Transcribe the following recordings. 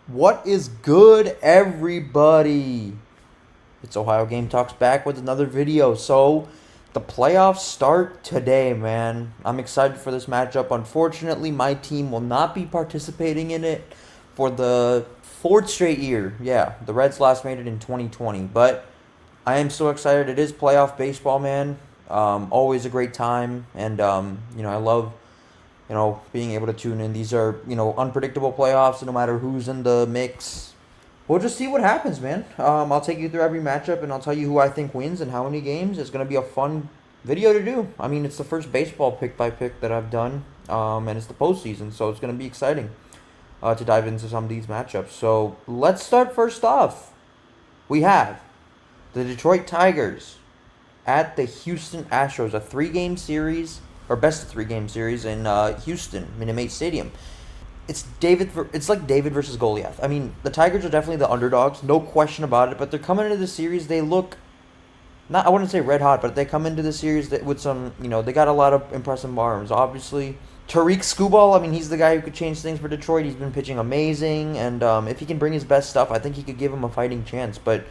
What is good, everybody? It's Ohio Game Talks back with another video. So, the playoffs start today, man. I'm excited for this matchup. Unfortunately, my team will not be participating in it for the fourth straight year. Yeah, the Reds last made it in 2020. But I am so excited. It is playoff baseball, man. Always a great time. And, I love being able to tune in. These are, unpredictable playoffs, so no matter who's in the mix. We'll just see what happens, man. I'll take you through every matchup, and I'll tell you who I think wins and how many games. It's going to be a fun video to do. I mean, it's the first baseball pick-by-pick that I've done, and it's the postseason, so it's going to be exciting to dive into some of these matchups. So let's start first off. We have the Detroit Tigers at the Houston Astros, a three-game series, or best of three-game series in Houston, Minute Maid Stadium. It's like David versus Goliath. I mean, the Tigers are definitely the underdogs, no question about it. But they're coming into the series. They look not, I wouldn't say red hot, but they come into the series with some, they got a lot of impressive arms. Obviously, Tarik Skubal. I mean, he's the guy who could change things for Detroit. He's been pitching amazing, and if he can bring his best stuff, I think he could give him a fighting chance. But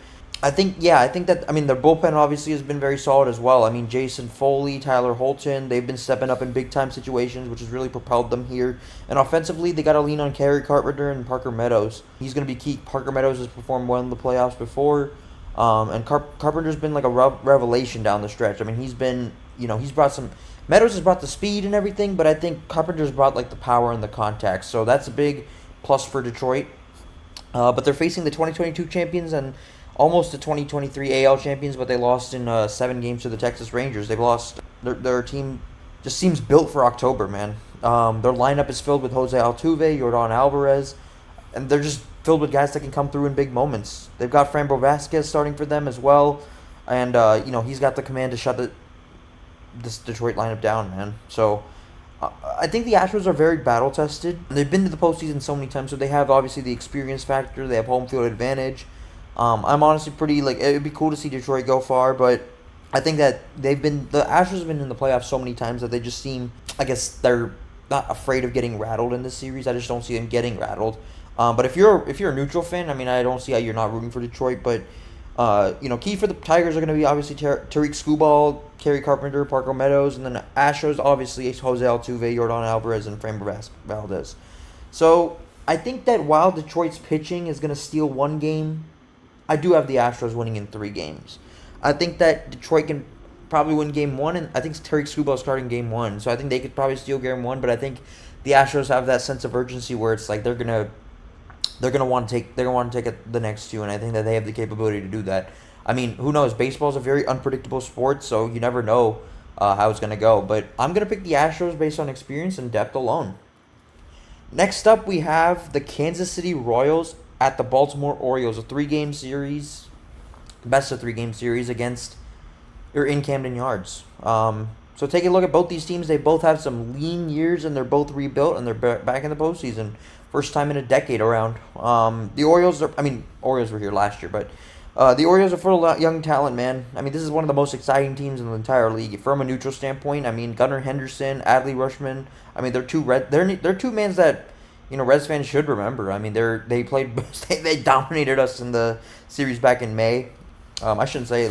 I think that, their bullpen obviously has been very solid as well. I mean, Jason Foley, Tyler Holton, they've been stepping up in big-time situations, which has really propelled them here. And offensively, they got to lean on Kerry Carpenter and Parker Meadows. He's going to be key. Parker Meadows has performed well in the playoffs before, and Carpenter's been like a revelation down the stretch. I mean, he's been, he's brought some... Meadows has brought the speed and everything, but I think Carpenter's brought, like, the power and the contact. So that's a big plus for Detroit. But they're facing the 2022 champions and almost the 2023 AL champions, but they lost in 7 games to the Texas Rangers. They've lost. Their team just seems built for October, man. Their lineup is filled with Jose Altuve, Yordan Alvarez, and they're just filled with guys that can come through in big moments. They've got Framber Vasquez starting for them as well, and he's got the command to shut this Detroit lineup down, man. So I think the Astros are very battle tested. They've been to the postseason so many times, so they have obviously the experience factor. They have home field advantage. I'm honestly pretty, it'd be cool to see Detroit go far, but I think that the Astros have been in the playoffs so many times that they just seem, I guess they're not afraid of getting rattled in this series. I just don't see them getting rattled. But if you're a neutral fan, I mean, I don't see how you're not rooting for Detroit, but, key for the Tigers are going to be obviously Tarik Skubal, Kerry Carpenter, Parker Meadows, and then the Astros, obviously, Jose Altuve, Yordan Alvarez, and Framber Valdez. So, I think that while Detroit's pitching is going to steal one game, I do have the Astros winning in 3 games. I think that Detroit can probably win game 1, and I think Tarik Skubal is starting game 1, so I think they could probably steal game 1. But I think the Astros have that sense of urgency where it's like they're gonna want to take the next 2, and I think that they have the capability to do that. I mean, who knows? Baseball is a very unpredictable sport, so you never know how it's gonna go. But I'm gonna pick the Astros based on experience and depth alone. Next up, we have the Kansas City Royals at the Baltimore Orioles, a 3-game series, best of 3-game series in Camden Yards. So take a look at both these teams. They both have some lean years, and they're both rebuilt, and they're back in the postseason. First time in a decade around. The Orioles Orioles were here last year, but the Orioles are full of young talent, man. I mean, this is one of the most exciting teams in the entire league. From a neutral standpoint, I mean, Gunnar Henderson, Adley Rutschman, I mean, they're two men that, Reds fans should remember. I mean, they they dominated us in the series back in May. I shouldn't say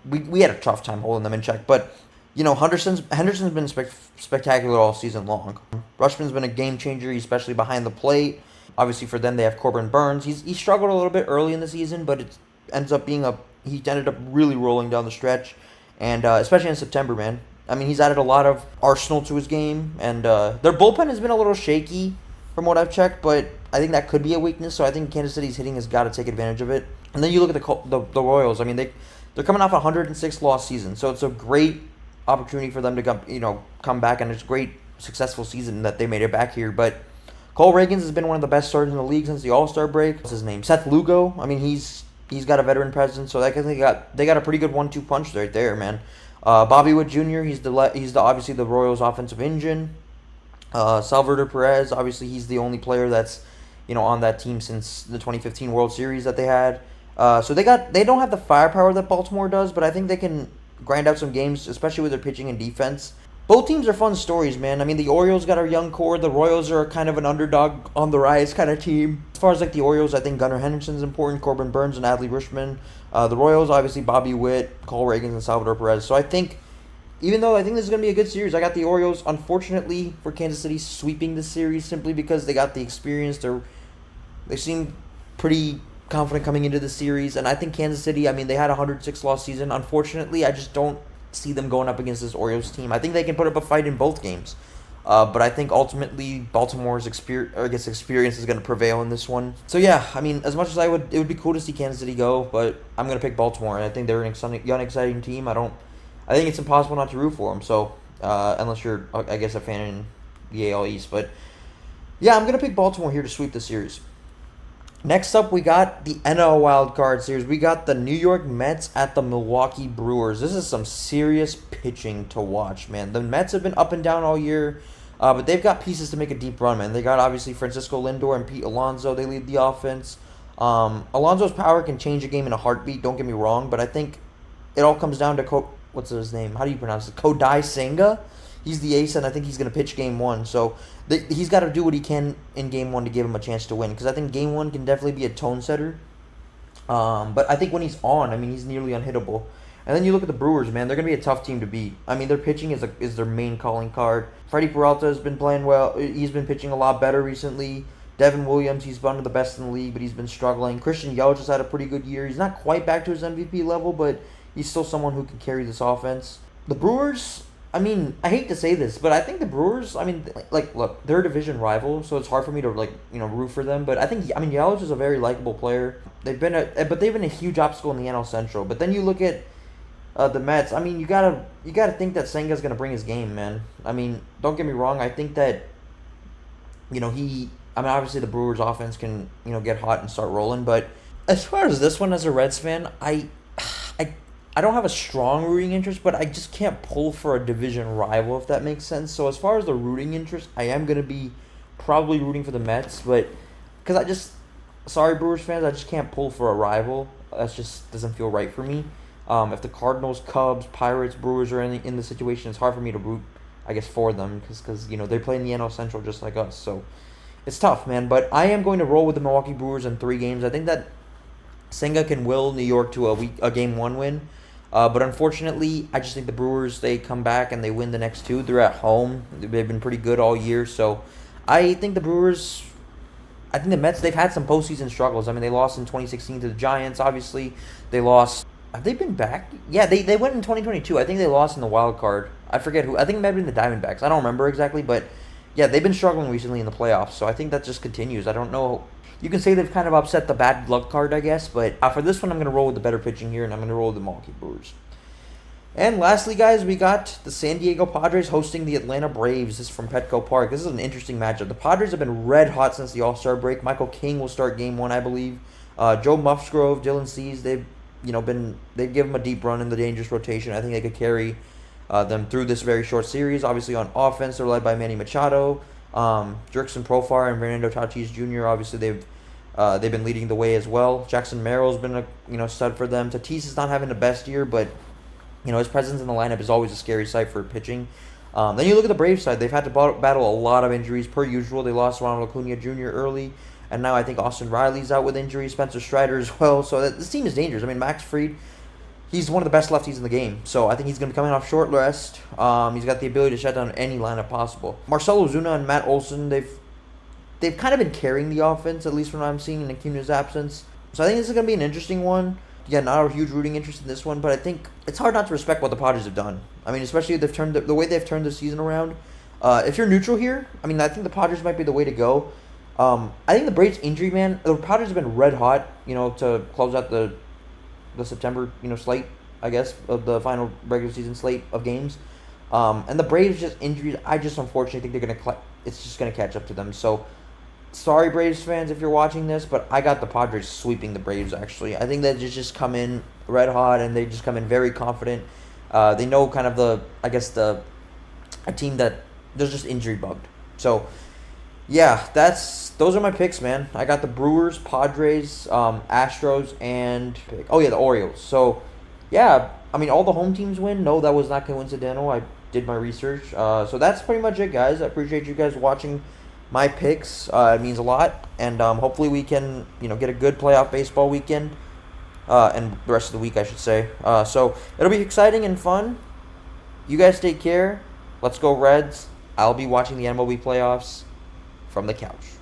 we had a tough time holding them in check, but Henderson's been spectacular all season long. Rutschman's been a game changer, especially behind the plate. Obviously, for them, they have Corbin Burnes. He struggled a little bit early in the season, but he ended up really rolling down the stretch, and especially in September, man. I mean, he's added a lot of arsenal to his game, and their bullpen has been a little shaky from what I've checked, but I think that could be a weakness, so I think Kansas City's hitting has got to take advantage of it. And then you look at the Royals. I mean, they're coming off a 106-loss season, so it's a great opportunity for them to come back, and it's a great, successful season that they made it back here. But Cole Reagans has been one of the best starters in the league since the All-Star break. What's his name? Seth Lugo. I mean, he's got a veteran presence, so they got a pretty good 1-2 punch right there, man. Bobby Witt Jr. He's obviously the Royals' offensive engine. Salvador Perez, obviously he's the only player that's on that team since the 2015 World Series that they had. So they don't have the firepower that Baltimore does, but I think they can grind out some games, especially with their pitching and defense. Both teams are fun stories, man. I mean, the Orioles got our young core. The Royals are kind of an underdog on the rise kind of team. As far as like the Orioles, I think Gunnar Henderson's important, Corbin Burnes and Adley Rutschman. The Royals, obviously Bobby Witt, Cole Reagans, and Salvador Perez. So I think, even though I think this is going to be a good series, I got the Orioles, unfortunately for Kansas City, sweeping the series simply because they got the experience. They seem pretty confident coming into the series, and I think Kansas City, I mean, they had a 106-loss season. Unfortunately, I just don't see them going up against this Orioles team. I think they can put up a fight in both games. But I think ultimately Baltimore's experience is going to prevail in this one. So yeah, I mean, as much as it would be cool to see Kansas City go, but I'm going to pick Baltimore. And I think they're an young, exciting team. I think it's impossible not to root for them. So unless you're, I guess, a fan in the AL East, but yeah, I'm going to pick Baltimore here to sweep the series. Next up, we got the NL Wild Card Series. We got the New York Mets at the Milwaukee Brewers. This is some serious pitching to watch, man. The Mets have been up and down all year, but they've got pieces to make a deep run, man. They got, obviously, Francisco Lindor and Pete Alonso. They lead the offense. Alonso's power can change a game in a heartbeat, don't get me wrong, but I think it all comes down to, what's his name? How do you pronounce it? Kodai Senga? He's the ace, and I think he's going to pitch Game 1. So he's got to do what he can in Game 1 to give him a chance to win. Because I think Game 1 can definitely be a tone setter. But I think when he's on, I mean, he's nearly unhittable. And then you look at the Brewers, man. They're going to be a tough team to beat. I mean, their pitching is their main calling card. Freddie Peralta has been playing well. He's been pitching a lot better recently. Devin Williams, he's one of the best in the league, but he's been struggling. Christian Yelich has had a pretty good year. He's not quite back to his MVP level, but he's still someone who can carry this offense. The Brewers, I mean, I hate to say this, but I think the Brewers, I mean, like, look, they're a division rival, so it's hard for me to, root for them. But I think, I mean, Yelich is a very likable player. They've been a huge obstacle in the NL Central. But then you look at the Mets. I mean, you gotta think that Senga's gonna bring his game, man. I mean, don't get me wrong. I think that, obviously the Brewers offense can, get hot and start rolling. But as far as this one, as a Reds fan, I don't have a strong rooting interest, but I just can't pull for a division rival, if that makes sense. So as far as the rooting interest, I am going to be probably rooting for the Mets, but because sorry Brewers fans, I just can't pull for a rival. That just doesn't feel right for me. If the Cardinals, Cubs, Pirates, Brewers are in the situation, it's hard for me to root, I guess, for them because they play in the NL Central just like us. So it's tough, man. But I am going to roll with the Milwaukee Brewers in 3 games. I think that Senga can will New York to a Game 1 win. But unfortunately, I just think the Brewers, they come back and they win the next 2. They're at home. They've been pretty good all year. So I think the Brewers, I think the Mets, they've had some postseason struggles. I mean, they lost in 2016 to the Giants, obviously. They lost. Have they been back? Yeah, they went in 2022. I think they lost in the wild card. I forget who. I think it might have been the Diamondbacks. I don't remember exactly. But yeah, they've been struggling recently in the playoffs. So I think that just continues. I don't know. You can say they've kind of upset the bad luck card, I guess. But for this one, I'm going to roll with the better pitching here, and I'm going to roll with the Milwaukee Brewers. And lastly, guys, we got the San Diego Padres hosting the Atlanta Braves. This is from Petco Park. This is an interesting matchup. The Padres have been red hot since the All-Star break. Michael King will start Game 1, I believe. Joe Musgrove, Dylan Cease, they've given them a deep run in the dangerous rotation. I think they could carry them through this very short series. Obviously, on offense, they're led by Manny Machado, Jurickson Profar, and Fernando Tatis Jr. Obviously, they've been leading the way as well. Jackson Merrill's been a stud for them. Tatis is not having the best year, but his presence in the lineup is always a scary sight for pitching. Then you look at the Braves side. They've had to battle a lot of injuries per usual. They lost Ronald Acuna Jr. early, and now I think Austin Riley's out with injury. Spencer Strider as well. So this team is dangerous. I mean, Max Fried, he's one of the best lefties in the game. So I think he's going to be coming off short rest. He's got the ability to shut down any lineup possible. Marcell Ozuna and Matt Olson, they've kind of been carrying the offense, at least from what I'm seeing in Acuna's absence. So I think this is going to be an interesting one. Yeah, not a huge rooting interest in this one, but I think it's hard not to respect what the Padres have done. I mean, especially if they've turned the way they've turned the season around. If you're neutral here, I mean, I think the Padres might be the way to go. I think the Braves injury, man, the Padres have been red hot, to close out the September, slate, I guess, of the final regular season slate of games. And the Braves just injuries, I just unfortunately think it's just going to catch up to them. So, sorry, Braves fans, if you're watching this, but I got the Padres sweeping the Braves, actually. I think they just come in red hot, and they just come in very confident. They know kind of a team that they're just injury bugged. So, yeah, those are my picks, man. I got the Brewers, Padres, Astros, and the Orioles. So, yeah, I mean, all the home teams win. No, that was not coincidental. did my research. So that's pretty much it, guys. I appreciate you guys watching my picks. It means a lot, and hopefully we can get a good playoff baseball weekend, and the rest of the week, I should say. So it'll be exciting and fun. You guys take care. Let's go Reds. I'll be watching the MLB playoffs from the couch.